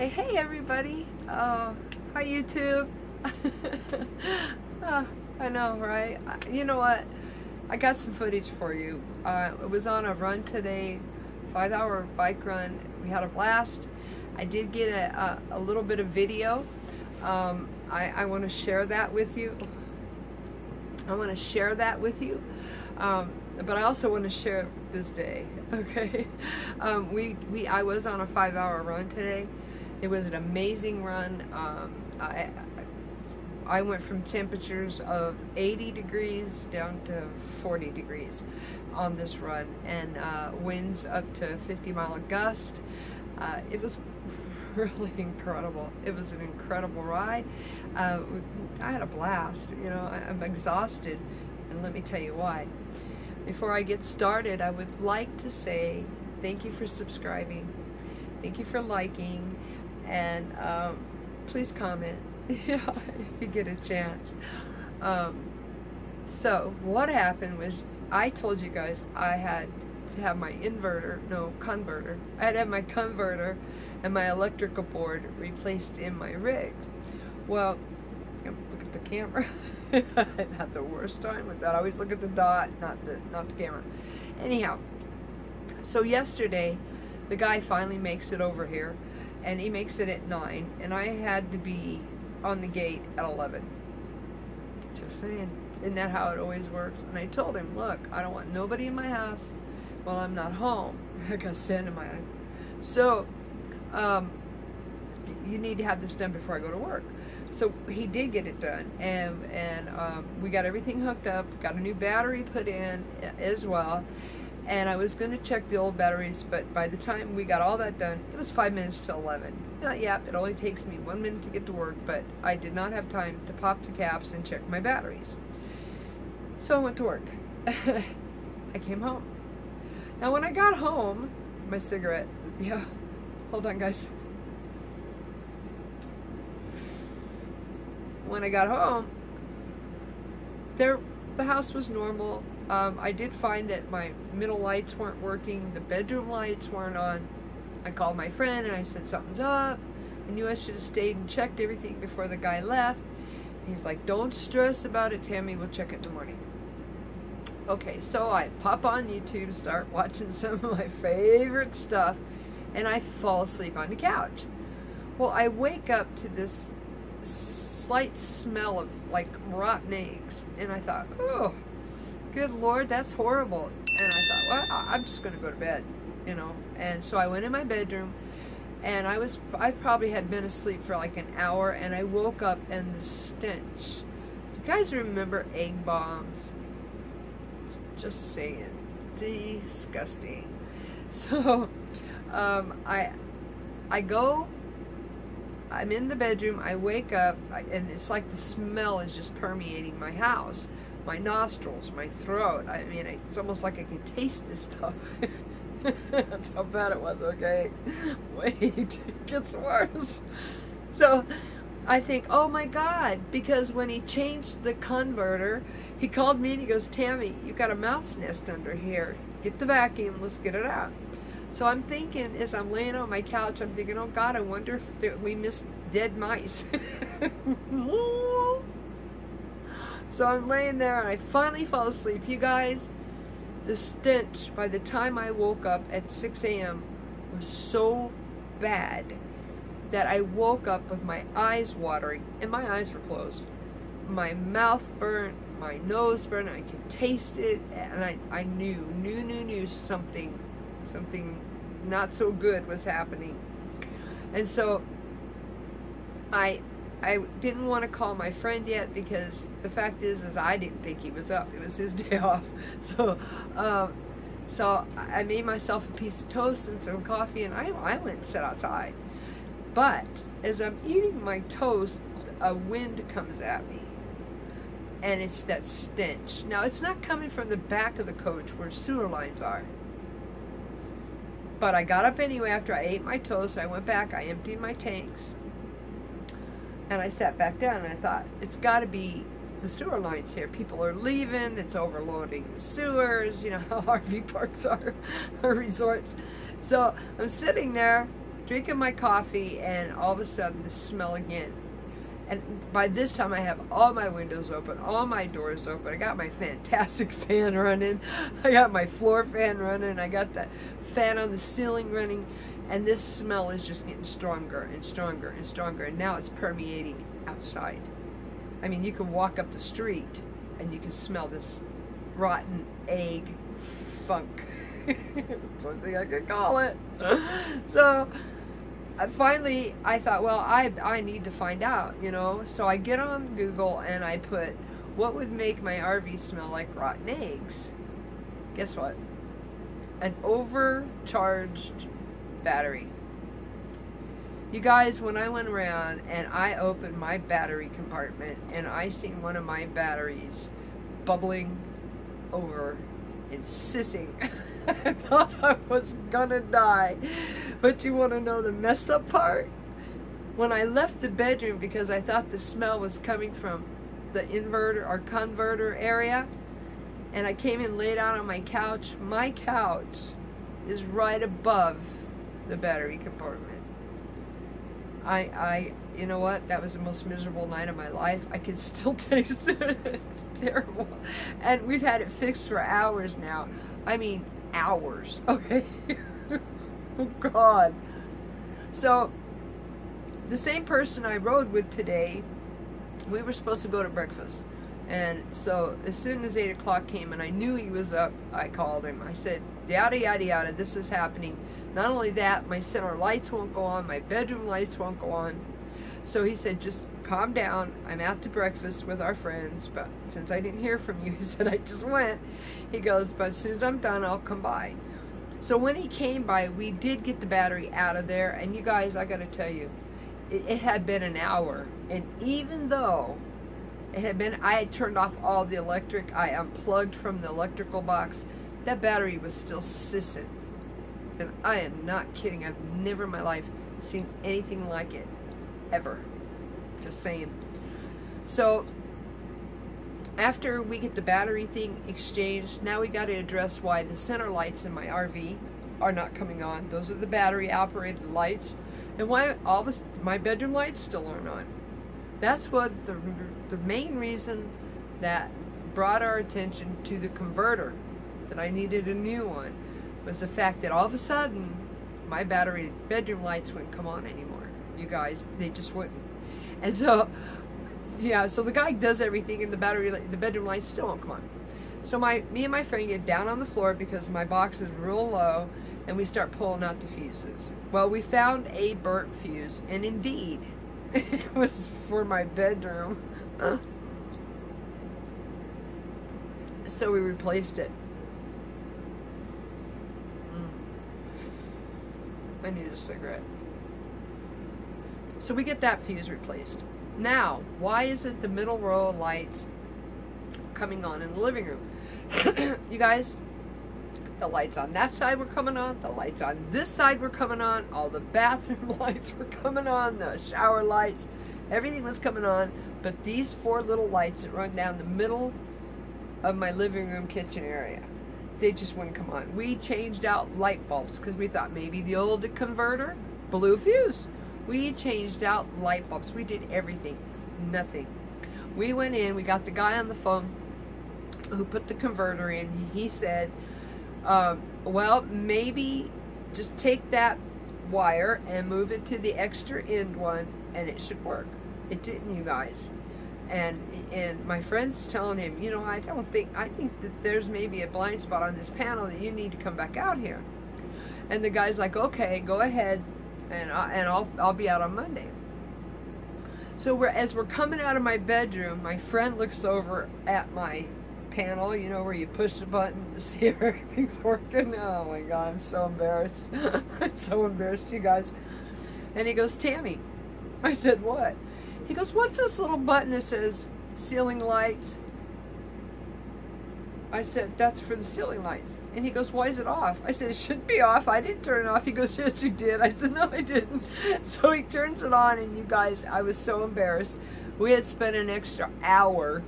Hey everybody. Hi YouTube. I know, right? You know what? I got some footage for you. I was on a run today, 5-hour bike run. We had a blast. I did get a little bit of video. I want to share that with you. But I also want to share this day, okay? I was on a 5-hour run today. It was an amazing run. I went from temperatures of 80 degrees down to 40 degrees on this run, and winds up to 50-mile gust. It was really incredible. It was an incredible ride. I had a blast. You know, I'm exhausted, and let me tell you why. Before I get started, I would like to say thank you for subscribing, thank you for liking, and please comment if you get a chance. So what happened was, I told you guys I had to have my converter. I had to have my converter and my electrical board replaced in my rig. Well, look at the camera. I had the worst time with that. I always look at the dot, not the camera. Anyhow, so yesterday the guy finally makes it over here, and he makes it at 9, and I had to be on the gate at 11. Just saying. Isn't that how it always works? And I told him, look, I don't want nobody in my house while I'm not home. I got sand in my eyes. So, you need to have this done before I go to work. So he did get it done, and we got everything hooked up, got a new battery put in as well. And I was going to check the old batteries, but by the time we got all that done, it was 5 minutes to 11. Yeah, it only takes me 1 minute to get to work, but I did not have time to pop the caps and check my batteries. So I went to work. I came home. Now when I got home, my cigarette, yeah, hold on guys. When I got home, the house was normal. I did find that my middle lights weren't working, the bedroom lights weren't on. I called my friend and I said, something's up. I knew I should have stayed and checked everything before the guy left. He's like, don't stress about it, Tammy, we'll check it in the morning. Okay, so I pop on YouTube, start watching some of my favorite stuff, and I fall asleep on the couch. Well, I wake up to this slight smell of like rotten eggs, and I thought, oh, good Lord, that's horrible. And I thought, well, I'm just going to go to bed, you know. And so I went in my bedroom, and I probably had been asleep for like an hour, and I woke up, and the stench. Do you guys remember egg bombs? Just saying, disgusting. So I'm in the bedroom, I wake up, and it's like the smell is just permeating my house, my nostrils, my throat. I mean, it's almost like I can taste this stuff. That's how bad it was, okay? Wait, it gets worse. So I think, oh my God, because when he changed the converter, he called me and he goes, Tammy, you got a mouse nest under here. Get the vacuum, let's get it out. So I'm thinking, as I'm laying on my couch, I'm thinking, oh God, I wonder if we missed dead mice. So I'm laying there and I finally fall asleep. You guys, the stench by the time I woke up at 6 a.m. was so bad that I woke up with my eyes watering, and my eyes were closed. My mouth burnt, my nose burnt, I could taste it, and I knew something not so good was happening. And so I didn't want to call my friend yet, because the fact is I didn't think he was up. It was his day off. So I made myself a piece of toast and some coffee, and I went and sat outside. But as I'm eating my toast, a wind comes at me, and it's that stench. Now, it's not coming from the back of the coach where sewer lines are. But I got up anyway after I ate my toast. I went back, I emptied my tanks, and I sat back down, and I thought, it's got to be the sewer lines here. People are leaving, it's overloading the sewers, you know how RV parks are, or resorts. So I'm sitting there, drinking my coffee, and all of a sudden the smell again. And by this time I have all my windows open, all my doors open. I got my fantastic fan running. I got my floor fan running. I got the fan on the ceiling running. And this smell is just getting stronger and stronger and stronger. And now it's permeating outside. I mean, you can walk up the street and you can smell this rotten egg funk. Something I could call it. So finally I thought, well, I need to find out, you know. So I get on Google and I put, what would make my RV smell like rotten eggs? Guess what? An overcharged battery. You guys, when I went around and I opened my battery compartment and I seen one of my batteries bubbling over and sissing, I thought I was gonna die. But you want to know the messed up part? When I left the bedroom, because I thought the smell was coming from the inverter or converter area, and I came and laid out on my couch is right above the battery compartment. You know what? That was the most miserable night of my life. I can still taste it. It's terrible. And we've had it fixed for hours now. I mean, hours. Okay. Oh, God. So, the same person I rode with today, we were supposed to go to breakfast. And so, as soon as 8 o'clock came and I knew he was up, I called him. I said, yada, yada, yada, this is happening. Not only that, my center lights won't go on, my bedroom lights won't go on. So he said, just calm down. I'm out to breakfast with our friends, but since I didn't hear from you, he said, I just went. He goes, but as soon as I'm done, I'll come by. So when he came by, we did get the battery out of there, and you guys, I gotta tell you, it had been an hour, and even though it had been, I had turned off all the electric, I unplugged from the electrical box, that battery was still sissing. And I am not kidding. I've never in my life seen anything like it. Ever. Just saying. So, after we get the battery thing exchanged, now we got to address why the center lights in my RV are not coming on. Those are the battery operated lights. And why all this, my bedroom lights still aren't on. That's what the main reason that brought our attention to the converter, that I needed a new one, was the fact that all of a sudden my bedroom lights wouldn't come on anymore. You guys, they just wouldn't. And so, yeah, so the guy does everything and the bedroom lights still won't come on. So me and my friend get down on the floor because my box is real low, and we start pulling out the fuses. Well, we found a burnt fuse, and indeed, it was for my bedroom. So we replaced it. I need a cigarette. So we get that fuse replaced. Now, why isn't the middle row of lights coming on in the living room? You guys, the lights on that side were coming on, the lights on this side were coming on, all the bathroom lights were coming on, the shower lights, everything was coming on, but these 4 little lights that run down the middle of my living room kitchen area, they just wouldn't come on. We changed out light bulbs because we thought maybe the old converter blew a fuse. We changed out light bulbs. We did everything. Nothing. We went in, we got the guy on the phone who put the converter in. He said, well, maybe just take that wire and move it to the extra end one and it should work. It didn't, you guys. And my friend's telling him, you know, I think that there's maybe a blind spot on this panel that you need to come back out here. And the guy's like, okay, go ahead, and I'll be out on Monday. So as we're coming out of my bedroom, my friend looks over at my panel, you know, where you push the button to see if everything's working. Oh my God, I'm so embarrassed. I'm so embarrassed, you guys. And he goes, Tammy. I said, what? He goes, what's this little button that says ceiling lights? I said, that's for the ceiling lights. And he goes, why is it off? I said, it should be off. I didn't turn it off. He goes, yes, you did. I said, no, I didn't. So he turns it on, and you guys, I was so embarrassed. We had spent an extra hour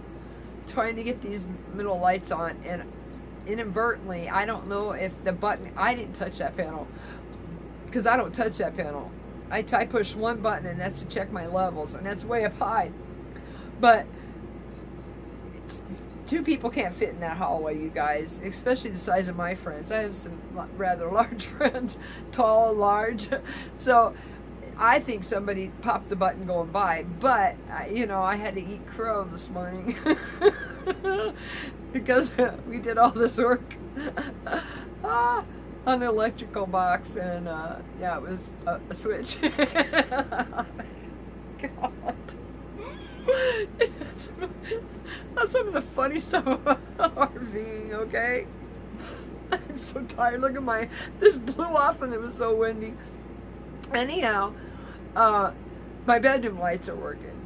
trying to get these middle lights on, and inadvertently, I don't know if the button, I didn't touch that panel, because I don't touch that panel. I push one button, and that's to check my levels, and that's way up high. But two people can't fit in that hallway, you guys, especially the size of my friends. I have some rather large friends, tall, large. So I think somebody popped the button going by, but you know, I had to eat crow this morning because we did all this work on the electrical box, and yeah, it was a switch. God. That's some of the funny stuff about RVing, okay? I'm so tired. Look at this blew off and it was so windy. Anyhow, my bedroom lights are working.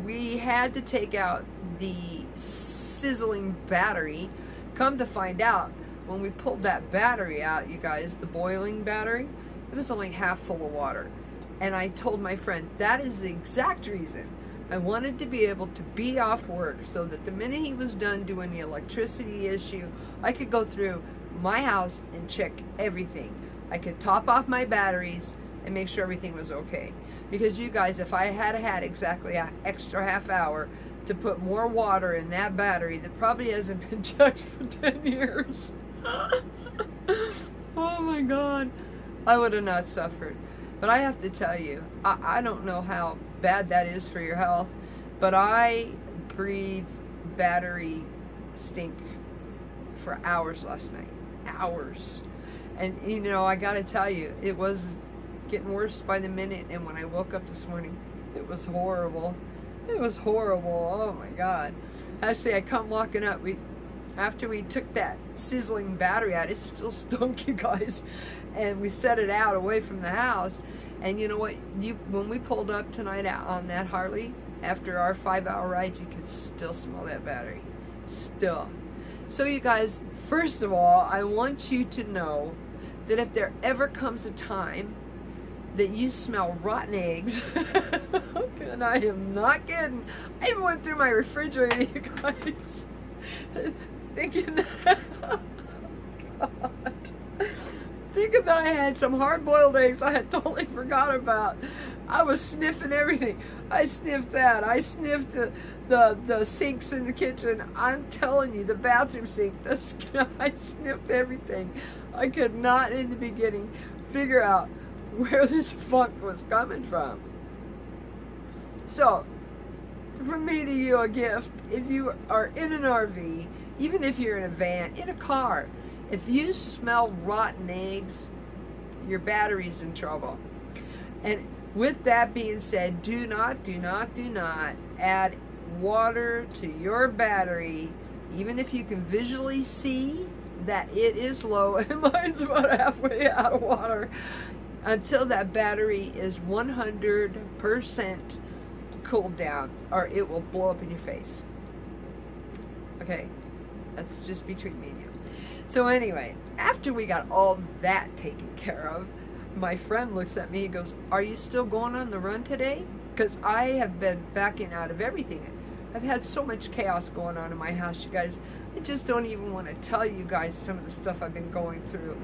We had to take out the sizzling battery. Come to find out, when we pulled that battery out, you guys, the boiling battery, it was only half full of water. And I told my friend, that is the exact reason I wanted to be able to be off work, so that the minute he was done doing the electricity issue, I could go through my house and check everything. I could top off my batteries and make sure everything was okay. Because you guys, if I had exactly an extra half hour to put more water in that battery that probably hasn't been checked for 10 years. Oh my God. I would have not suffered. But I have to tell you, I don't know how bad that is for your health, but I breathed battery stink for hours last night. Hours. And you know, I gotta tell you, it was getting worse by the minute, and when I woke up this morning, it was horrible. It was horrible. Oh my God. Actually, I come walking up, after we took that sizzling battery out, it still stunk, you guys. And we set it out away from the house. And you know what? When we pulled up tonight out on that Harley, after our 5-hour ride, you could still smell that battery. Still. So you guys, first of all, I want you to know that if there ever comes a time that you smell rotten eggs, and I am not kidding, I even went through my refrigerator, you guys, thinking that, oh God, thinking that I had some hard-boiled eggs I had totally forgot about. I was sniffing everything. I sniffed that. I sniffed the sinks in the kitchen. I'm telling you, the bathroom sink, I sniffed everything. I could not, in the beginning, figure out where this funk was coming from. So, from me to you, a gift. If you are in an RV, even if you're in a van, in a car, if you smell rotten eggs, your battery's in trouble. And with that being said, do not add water to your battery, even if you can visually see that it is low, and mine's about halfway out of water, until that battery is 100% cooled down, or it will blow up in your face. Okay? That's just between me and you. So anyway, after we got all that taken care of, my friend looks at me, he goes, "Are you still going on the run today?" Because I have been backing out of everything. I've had so much chaos going on in my house, you guys. I just don't even want to tell you guys some of the stuff I've been going through.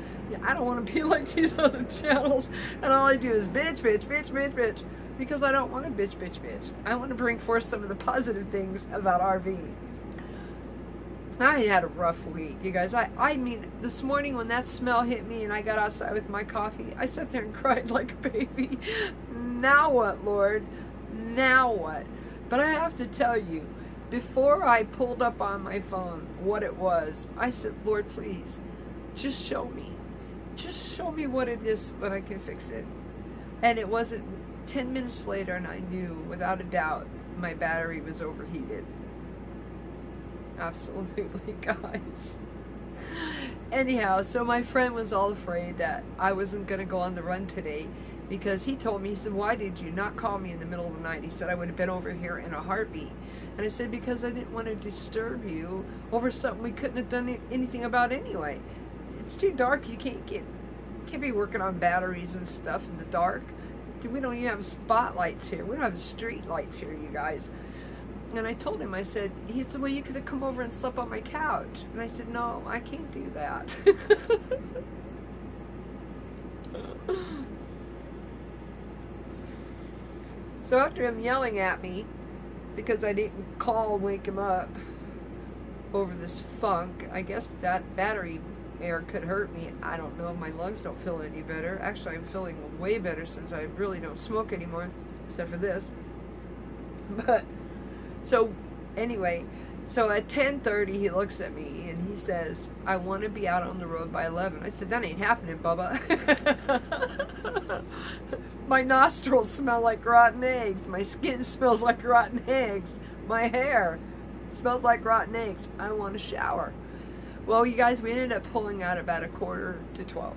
I don't want to be like these other channels, and all I do is bitch, bitch, bitch, bitch, bitch. Because I don't want to bitch, bitch, bitch. I want to bring forth some of the positive things about RVing. I had a rough week, you guys. I mean, this morning when that smell hit me and I got outside with my coffee, I sat there and cried like a baby. Now what, Lord? Now what? But I have to tell you, before I pulled up on my phone what it was, I said, Lord, please, just show me. Just show me what it is so that I can fix it. And it wasn't 10 minutes later, and I knew, without a doubt, my battery was overheated. Absolutely, guys. Anyhow, so my friend was all afraid that I wasn't going to go on the run today, because he told me, he said, "Why did you not call me in the middle of the night?" He said, "I would have been over here in a heartbeat." And I said, "Because I didn't want to disturb you over something we couldn't have done anything about anyway. It's too dark. You can't be working on batteries and stuff in the dark. We don't even have spotlights here. We don't have street lights here, you guys." And I told him, I said, he said, "Well, you could have come over and slept on my couch." And I said, "No, I can't do that." So after him yelling at me because I didn't call and wake him up over this funk, I guess that battery air could hurt me. I don't know. My lungs don't feel any better. Actually, I'm feeling way better since I really don't smoke anymore, except for this. But, so, anyway, so at 10:30, he looks at me and he says, I want to be out on the road by 11. I said, that ain't happening, Bubba. My nostrils smell like rotten eggs. My skin smells like rotten eggs. My hair smells like rotten eggs. I want a shower. Well, you guys, we ended up pulling out about 11:45.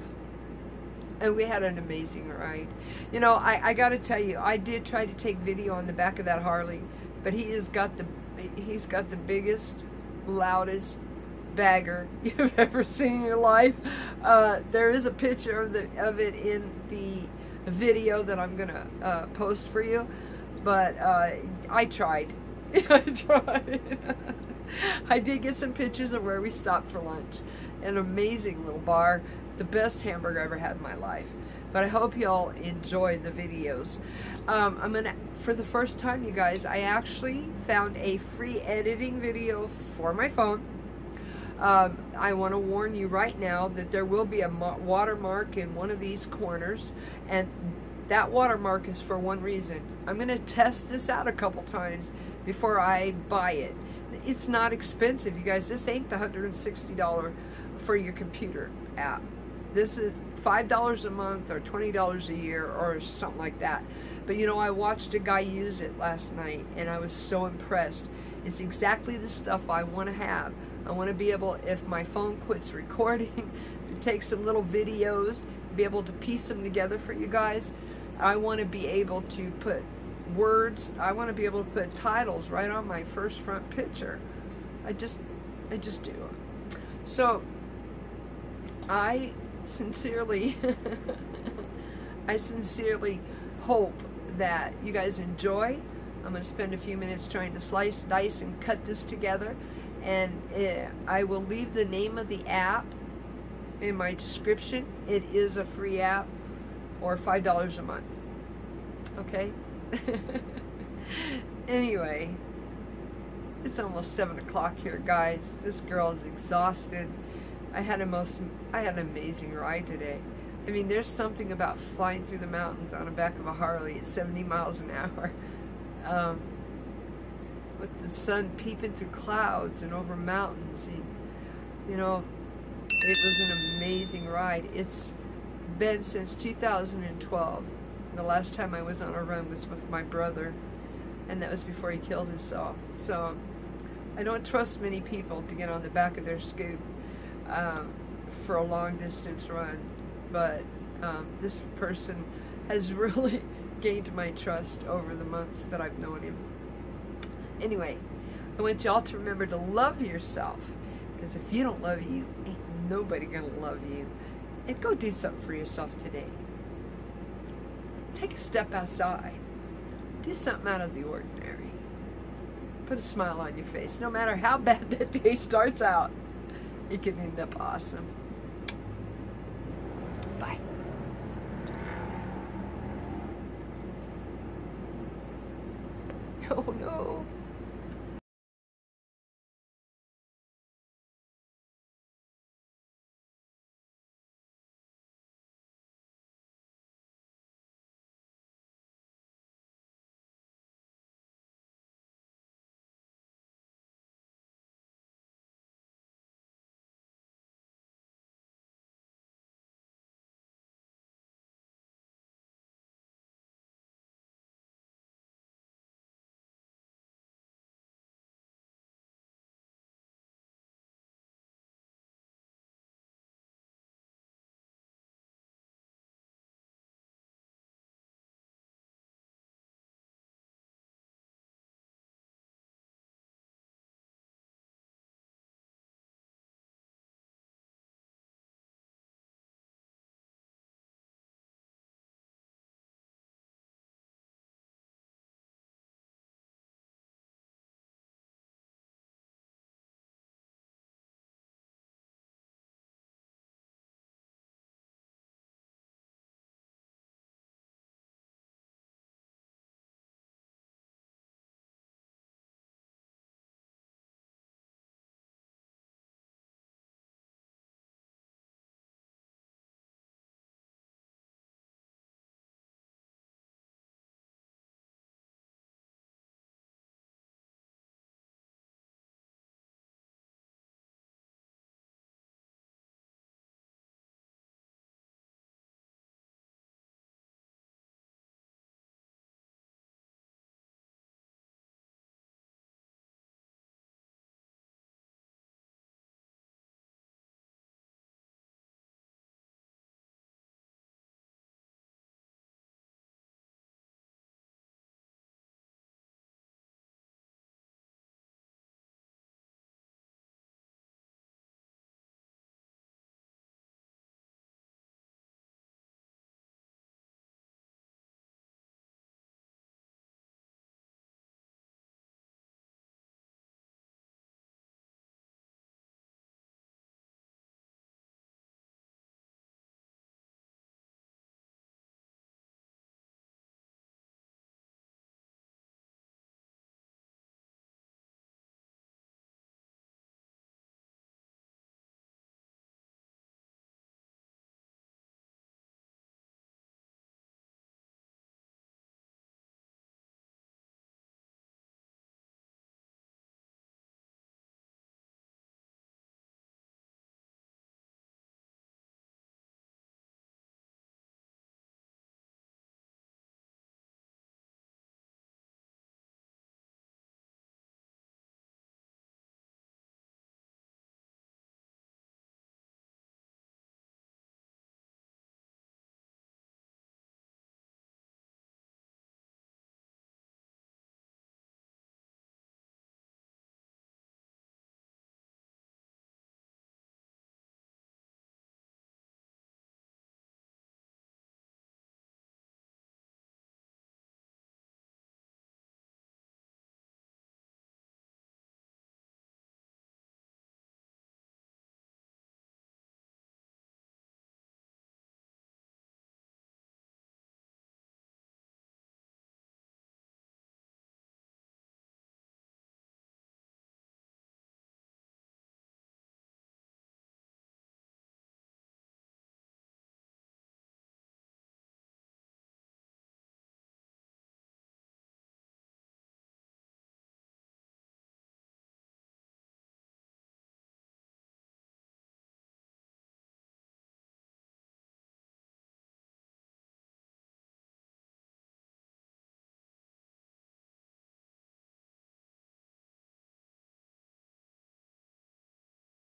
And we had an amazing ride. You know, I got to tell you, I did try to take video on the back of that Harley, but he's got the biggest, loudest bagger you've ever seen in your life. There is a picture of it in the video that I'm gonna post for you, but I tried. I tried. I did get some pictures of where we stopped for lunch. An amazing little bar. The best hamburger I ever had in my life. But I hope y'all enjoy the videos. For the first time, you guys, I actually found a free editing video for my phone. I want to warn you right now that there will be a watermark in one of these corners, and that watermark is for one reason. I'm going to test this out a couple times before I buy it. It's not expensive, you guys. This ain't the $160 for your computer app. This is $5 a month or $20 a year or something like that. But you know, I watched a guy use it last night and I was so impressed. It's exactly the stuff I want to have. I want to be able, if my phone quits recording, to take some little videos, be able to piece them together for you guys. I want to be able to put words, I want to be able to put titles right on my first front picture. I just do. So I sincerely I sincerely hope that you guys enjoy. I'm going to spend a few minutes trying to slice, dice, and cut this together, and I will leave the name of the app in my description. It is a free app, or $5 a month. Okay? Anyway, it's almost 7 o'clock here, guys. This girl is exhausted. I had an amazing ride today. I mean, there's something about flying through the mountains on the back of a Harley at 70 miles an hour. With the sun peeping through clouds and over mountains. And, you know, it was an amazing ride. It's been since 2012. The last time I was on a run was with my brother, and that was before he killed himself. So I don't trust many people to get on the back of their scoop for a long distance run, but this person has really gained my trust over the months that I've known him. Anyway, I want y'all to remember to love yourself, because if you don't love you, ain't nobody gonna love you. And go do something for yourself today. Take a step outside. Do something out of the ordinary. Put a smile on your face. No matter how bad that day starts out, it can end up awesome. Bye. Oh no.